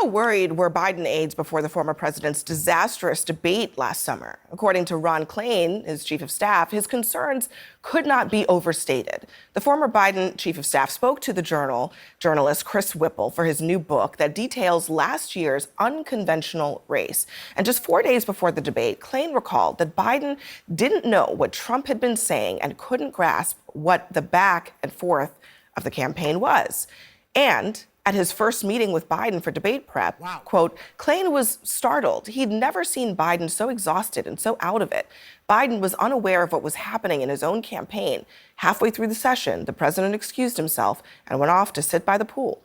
How worried were Biden aides before the former president's disastrous debate last summer? According to Ron Klain, his chief of staff, his concerns could not be overstated. The former Biden chief of staff spoke to the journalist Chris Whipple for his new book that details last year's unconventional race. And just 4 days before the debate, Klain recalled that Biden didn't know what Trump had been saying and couldn't grasp what the back and forth of the campaign was. And at his first meeting with Biden for debate prep, quote, Klain was startled. He'd never seen Biden so exhausted and so out of it. Biden was unaware of what was happening in his own campaign. Halfway through the session, the president excused himself and went off to sit by the pool.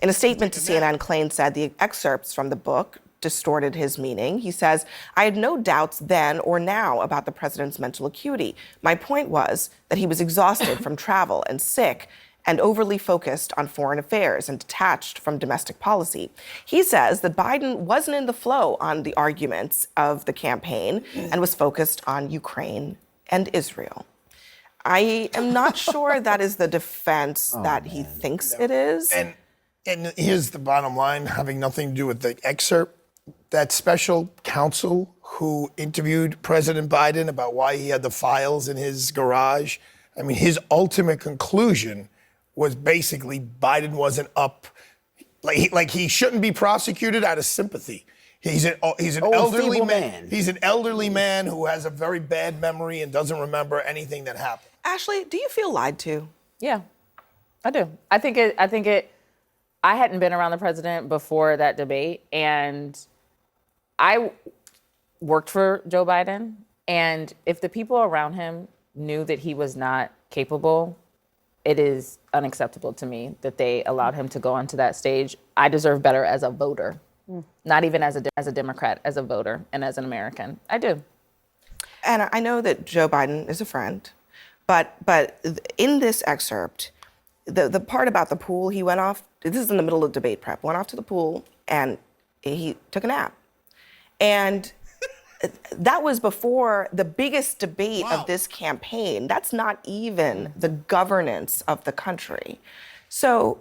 In a statement to CNN, Klain said the excerpts from the book distorted his meaning. He says, I had no doubts then or now about the president's mental acuity. My point was that he was exhausted from travel and sick and overly focused on foreign affairs and detached from domestic policy. He says that Biden wasn't in the flow on the arguments of the campaign and was focused on Ukraine and Israel. I am not sure that is the defense that he thinks it is. And here's the bottom line, having nothing to do with the excerpt. That special counsel who interviewed President Biden about why he had the files in his garage, I mean, his ultimate conclusion was basically Biden wasn't up, like he shouldn't be prosecuted out of sympathy. He's an elderly man. He's an elderly man who has a very bad memory and doesn't remember anything that happened. Ashley, do you feel lied to? Yeah, I do. I hadn't been around the president before that debate, and I worked for Joe Biden, and if the people around him knew that he was not capable, it is unacceptable to me that they allowed him to go onto that stage. I deserve better as a voter, not even as a Democrat, as a voter and as an American. I do. And I know that Joe Biden is a friend, but in this excerpt, the part about the pool, he went off, this is in the middle of debate prep, went off to the pool and he took a nap. And that was before the biggest debate of this campaign. That's not even the governance of the country. So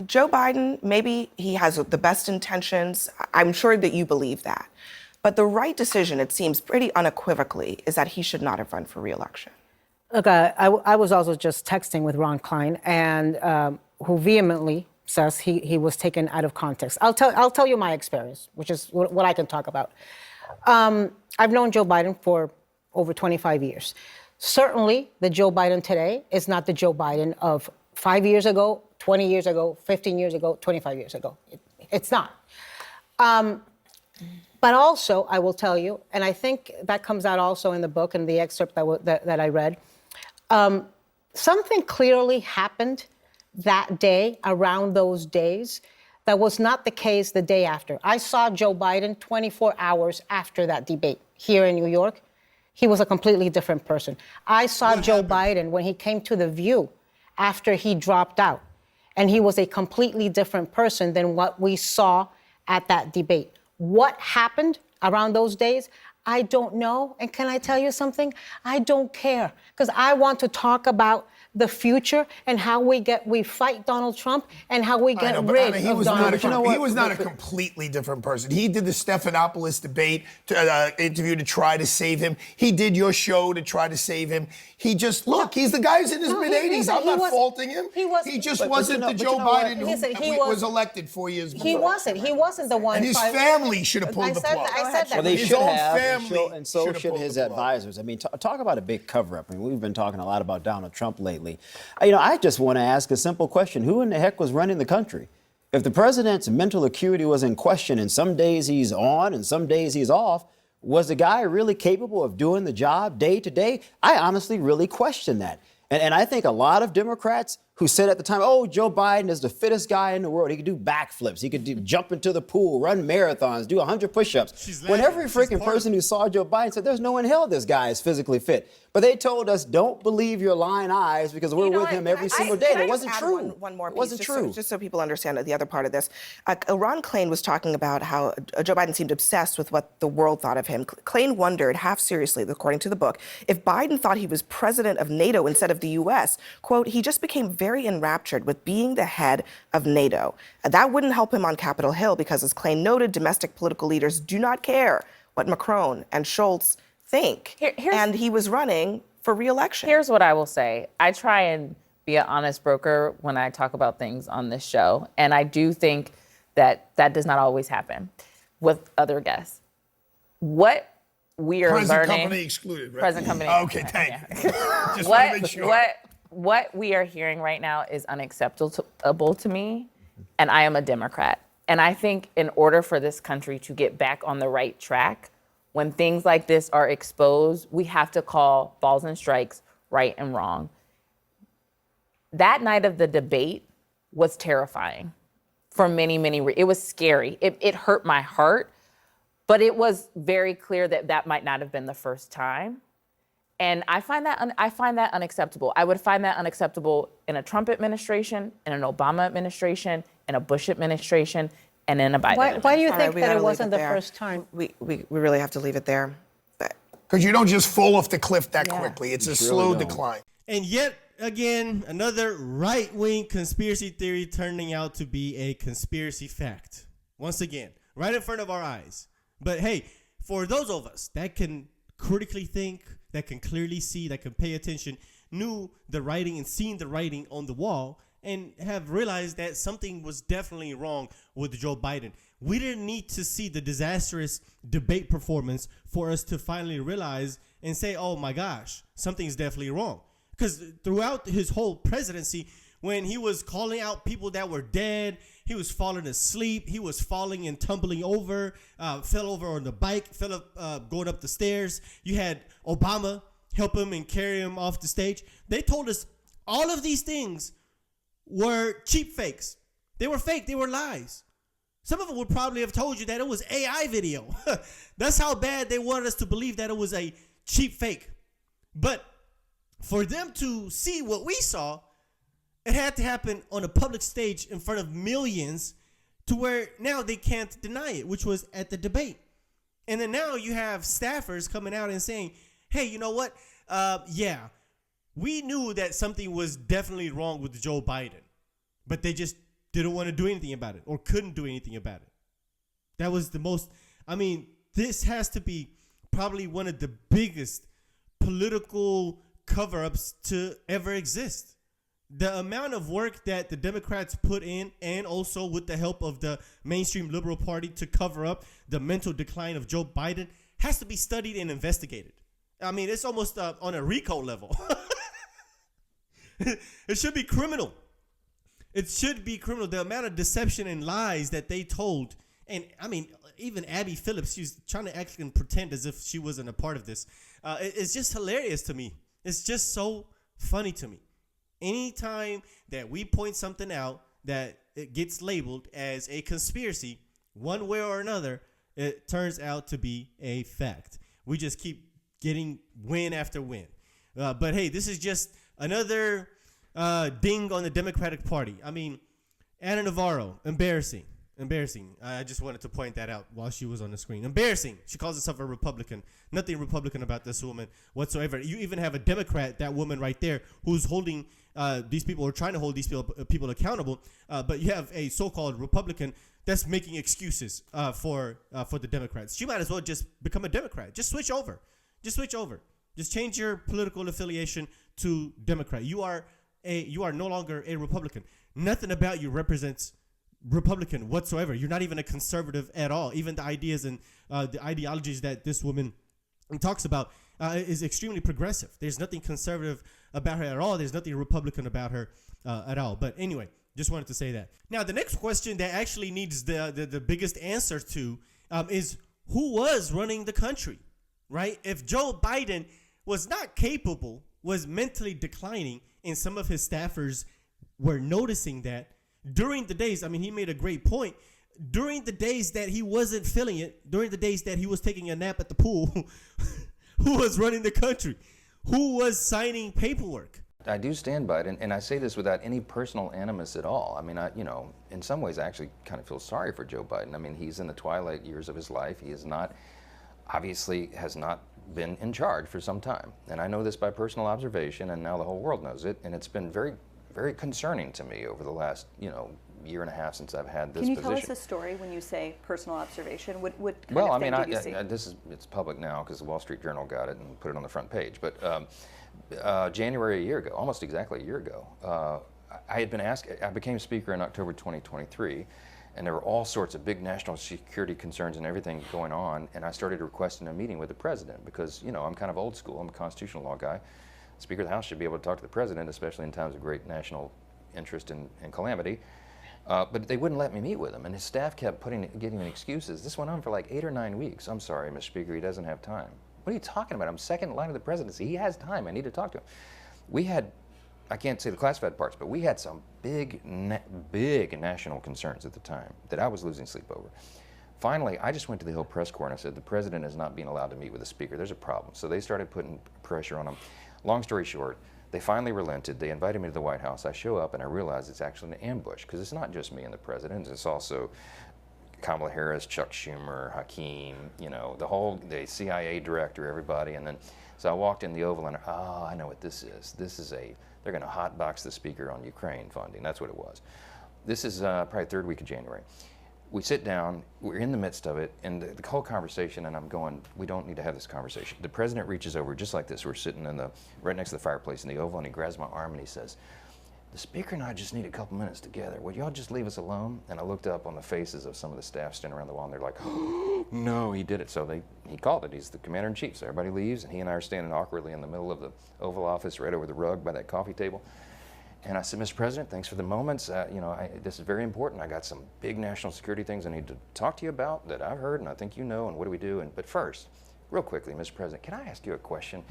Joe Biden, maybe he has the best intentions. I'm sure that you believe that. But the right decision, it seems pretty unequivocally, is that he should not have run for re-election. Look, I was also just texting with Ron Klain, and who vehemently says he was taken out of context. I'll tell you my experience, which is what I can talk about. I've known Joe Biden for over 25 years. Certainly, the Joe Biden today is not the Joe Biden of 5 years ago, 20 years ago, 15 years ago, 25 years ago. It's not. But also, I will tell you, and I think that comes out also in the book and the excerpt that I read, something clearly happened that day, around those days, that was not the case the day after. I saw Joe Biden 24 hours after that debate here in New York. He was a completely different person. I saw Joe Biden when he came to The View after he dropped out, and he was a completely different person than what we saw at that debate. What happened around those days? I don't know. And can I tell you something? I don't care, because I want to talk about the future and how we fight Donald Trump and how we get rid of Donald Trump. He was not a completely different person. He did the Stephanopoulos debate interview to try to save him. He did your show to try to save him. He just, he's the guy's in his mid-80s. I'm not faulting him. He just wasn't the Joe Biden who was elected 4 years before. He wasn't the one. And his family should have pulled the plug. I said that. Well, they His should own have, family and so should have should pulled his the plug. advisors. I mean, talk about a big cover-up. I mean, we've been talking a lot about Donald Trump lately. I just want to ask a simple question. Who in the heck was running the country? If the president's mental acuity was in question and some days he's on and some days he's off, was the guy really capable of doing the job day to day? I honestly really question that. And I think a lot of Democrats who said at the time, oh, Joe Biden is the fittest guy in the world. He could do backflips. He could jump into the pool, run marathons, do 100 push-ups. When every freaking person who saw Joe Biden said, there's no one in hell this guy is physically fit. But they told us, don't believe your lying eyes because we're with him every single day. It wasn't true. One more piece, it wasn't true. Just so people understand the other part of this. Ron Klain was talking about how Joe Biden seemed obsessed with what the world thought of him. Klain wondered, half seriously, according to the book, if Biden thought he was president of NATO instead of the U.S. Quote, he just became very enraptured with being the head of NATO. That wouldn't help him on Capitol Hill because, as Klain noted, domestic political leaders do not care what Macron and Scholz think. And he was running for re-election. Here's what I will say. I try and be an honest broker when I talk about things on this show. And I do think that that does not always happen with other guests. What we are Present learning. company excluded, right? Present company. Okay, thank you. Just want to make sure. What we are hearing right now is unacceptable to me, and I am a Democrat. And I think in order for this country to get back on the right track, when things like this are exposed, we have to call balls and strikes right and wrong. That night of the debate was terrifying for many, it was scary. It hurt my heart, but it was very clear that that might not have been the first time. And I find that unacceptable. I would find that unacceptable in a Trump administration, in an Obama administration, in a Bush administration, and in a Biden administration. Why do you think that it wasn't the first time? We really have to leave it there. Because you don't just fall off the cliff that quickly. It's a slow decline. And yet again, another right-wing conspiracy theory turning out to be a conspiracy fact. Once again, right in front of our eyes. But hey, for those of us that can critically think, that can clearly see, that can pay attention, knew the writing and seen the writing on the wall, and have realized that something was definitely wrong with Joe Biden. We didn't need to see the disastrous debate performance for us to finally realize and say, oh my gosh, something's definitely wrong. Because throughout his whole presidency, when he was calling out people that were dead, he was falling asleep, he was falling and tumbling over, fell over on the bike, going up the stairs. You had Obama help him and carry him off the stage. They told us all of these things were cheap fakes. They were fake. They were lies. Some of them would probably have told you that it was AI video. That's how bad they wanted us to believe that it was a cheap fake. But for them to see what we saw, it had to happen on a public stage in front of millions to where now they can't deny it, which was at the debate. And then now you have staffers coming out and saying, hey, you know what? Yeah, we knew that something was definitely wrong with Joe Biden, but they just didn't want to do anything about it or couldn't do anything about it. That was the most, this has to be probably one of the biggest political cover-ups to ever exist. The amount of work that the Democrats put in, and also with the help of the mainstream liberal party to cover up the mental decline of Joe Biden, has to be studied and investigated. It's almost on a RICO level. It should be criminal. It should be criminal. The amount of deception and lies that they told. And even Abby Phillips, she's trying to act and pretend as if she wasn't a part of this. It's just hilarious to me. It's just so funny to me. Anytime that we point something out that it gets labeled as a conspiracy, one way or another, it turns out to be a fact. We just keep getting win after win. But hey, this is just another ding on the Democratic Party. Ana Navarro, embarrassing. I just wanted to point that out while she was on the screen. Embarrassing. She calls herself a Republican. Nothing Republican about this woman whatsoever. You even have a Democrat, that woman right there, who's holding these people, or trying to hold these people accountable. But you have a so-called Republican that's making excuses for the Democrats. She might as well just become a Democrat. Just switch over. Just change your political affiliation to Democrat. You are no longer a Republican. Nothing about you represents Republican whatsoever. You're not even a conservative at all. Even the ideas and the ideologies that this woman talks about is extremely progressive. There's nothing conservative about her at all. There's nothing Republican about her at all. But anyway, just wanted to say that. Now, the next question that actually needs the biggest answer to is who was running the country, right? If Joe Biden was not capable, was mentally declining, and some of his staffers were noticing that, during the days, he made a great point. During the days that he wasn't feeling it, during the days that he was taking a nap at the pool, who was running the country? Who was signing paperwork? I do stand by it, and I say this without any personal animus at all. In some ways, I actually kind of feel sorry for Joe Biden. He's in the twilight years of his life. He is not, obviously, has not been in charge for some time. And I know this by personal observation, and now the whole world knows it, and it's been very, very concerning to me over the last, year and a half since I've had this Can you position. tell us a story when you say personal observation? What kind Well, of I thing mean, did you see? it's public now because the Wall Street Journal got it and put it on the front page. But January a year ago, almost exactly a year ago, I had been asked. I became Speaker in October 2023, and there were all sorts of big national security concerns and everything going on. And I started requesting a meeting with the president because I'm kind of old school. I'm a constitutional law guy. Speaker of the House should be able to talk to the president, especially in times of great national interest and calamity. But they wouldn't let me meet with him, and his staff kept giving me excuses. This went on for like 8 or 9 weeks. I'm sorry, Mr. Speaker, he doesn't have time. What are you talking about? I'm second in line of the presidency. He has time. I need to talk to him. We had, I can't say the classified parts, but we had some big national concerns at the time that I was losing sleep over. Finally, I just went to the Hill Press Corps and I said, the president is not being allowed to meet with the speaker. There's a problem. So they started putting pressure on him. Long story short, they finally relented. They invited me to the White House. I show up and I realize it's actually an ambush because it's not just me and the president. It's also Kamala Harris, Chuck Schumer, Hakeem, the CIA director, everybody. And then, so I walked in the Oval and, I know what this is. They're going to hotbox the speaker on Ukraine funding. That's what it was. This is probably third week of January. We sit down, we're in the midst of it, and the whole conversation, and I'm going, we don't need to have this conversation. The president reaches over just like this. We're sitting right next to the fireplace in the Oval, and he grabs my arm and he says, the speaker and I just need a couple minutes together. Would y'all just leave us alone? And I looked up on the faces of some of the staff standing around the wall, and they're like, oh, no, he did it. So he called it. He's the commander-in-chief. So everybody leaves, and he and I are standing awkwardly in the middle of the Oval Office right over the rug by that coffee table. And I said, Mr. President, thanks for the moments. This is very important. I got some big national security things I need to talk to you about that I've heard, and I think you know, and what do we do? But first, real quickly, Mr. President, can I ask you a question?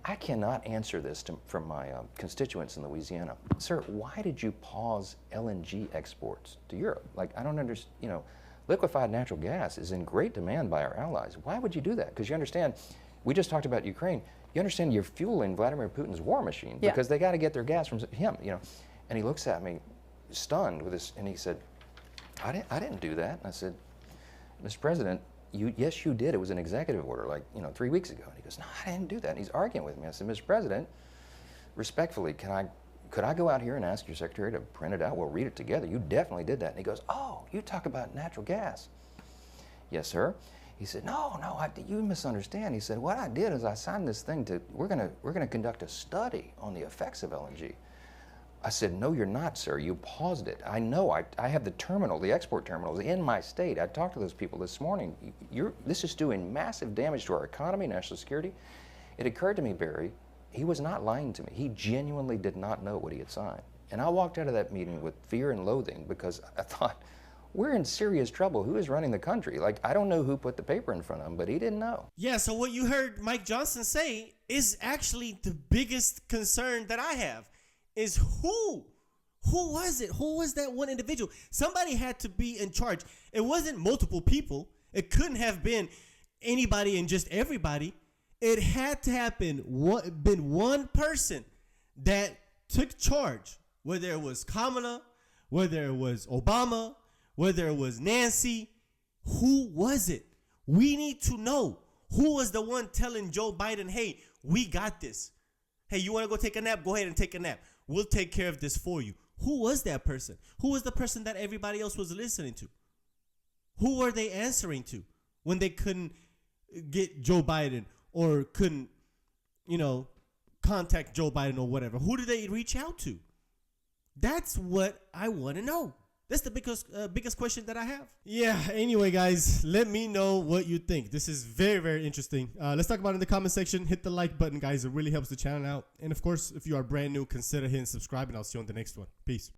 I cannot answer this from my constituents in Louisiana. Sir, why did you pause LNG exports to Europe? Like, I don't understand, liquefied natural gas is in great demand by our allies. Why would you do that? Because you understand, we just talked about Ukraine. You understand you're fueling Vladimir Putin's war machine because they got to get their gas from him, And he looks at me, stunned with this, and he said, I didn't do that. And I said, Mr. President, yes, you did. It was an executive order, 3 weeks ago. And he goes, no, I didn't do that. And he's arguing with me. I said, Mr. President, respectfully, could I go out here and ask your secretary to print it out? We'll read it together. You definitely did that. And he goes, oh, you talk about natural gas. Yes, sir. He said, no, you misunderstand. He said, what I did is I signed this thing we're gonna conduct a study on the effects of LNG. I said, no, you're not, sir. You paused it. I know. I have the export terminals in my state. I talked to those people this morning. This is doing massive damage to our economy, national security. It occurred to me, Barry, he was not lying to me. He genuinely did not know what he had signed. And I walked out of that meeting with fear and loathing because I thought, we're in serious trouble. Who is running the country? I don't know who put the paper in front of him, but he didn't know. Yeah, so what you heard Mike Johnson say is actually the biggest concern that I have is who was it? Who was that one individual? Somebody had to be in charge. It wasn't multiple people. It couldn't have been anybody and just everybody. It had to have been one person that took charge, whether it was Kamala, whether it was Obama, whether it was Nancy. Who was it? We need to know who was the one telling Joe Biden, hey, we got this. Hey, you want to go take a nap? Go ahead and take a nap. We'll take care of this for you. Who was that person? Who was the person that everybody else was listening to? Who were they answering to when they couldn't get Joe Biden or couldn't, contact Joe Biden or whatever? Who did they reach out to? That's what I want to know. That's the biggest question that I have. Yeah, anyway, guys, let me know what you think. This is very, very interesting. Let's talk about it in the comment section. Hit the like button, guys. It really helps the channel out. And, of course, if you are brand new, consider hitting subscribe, and I'll see you on the next one. Peace.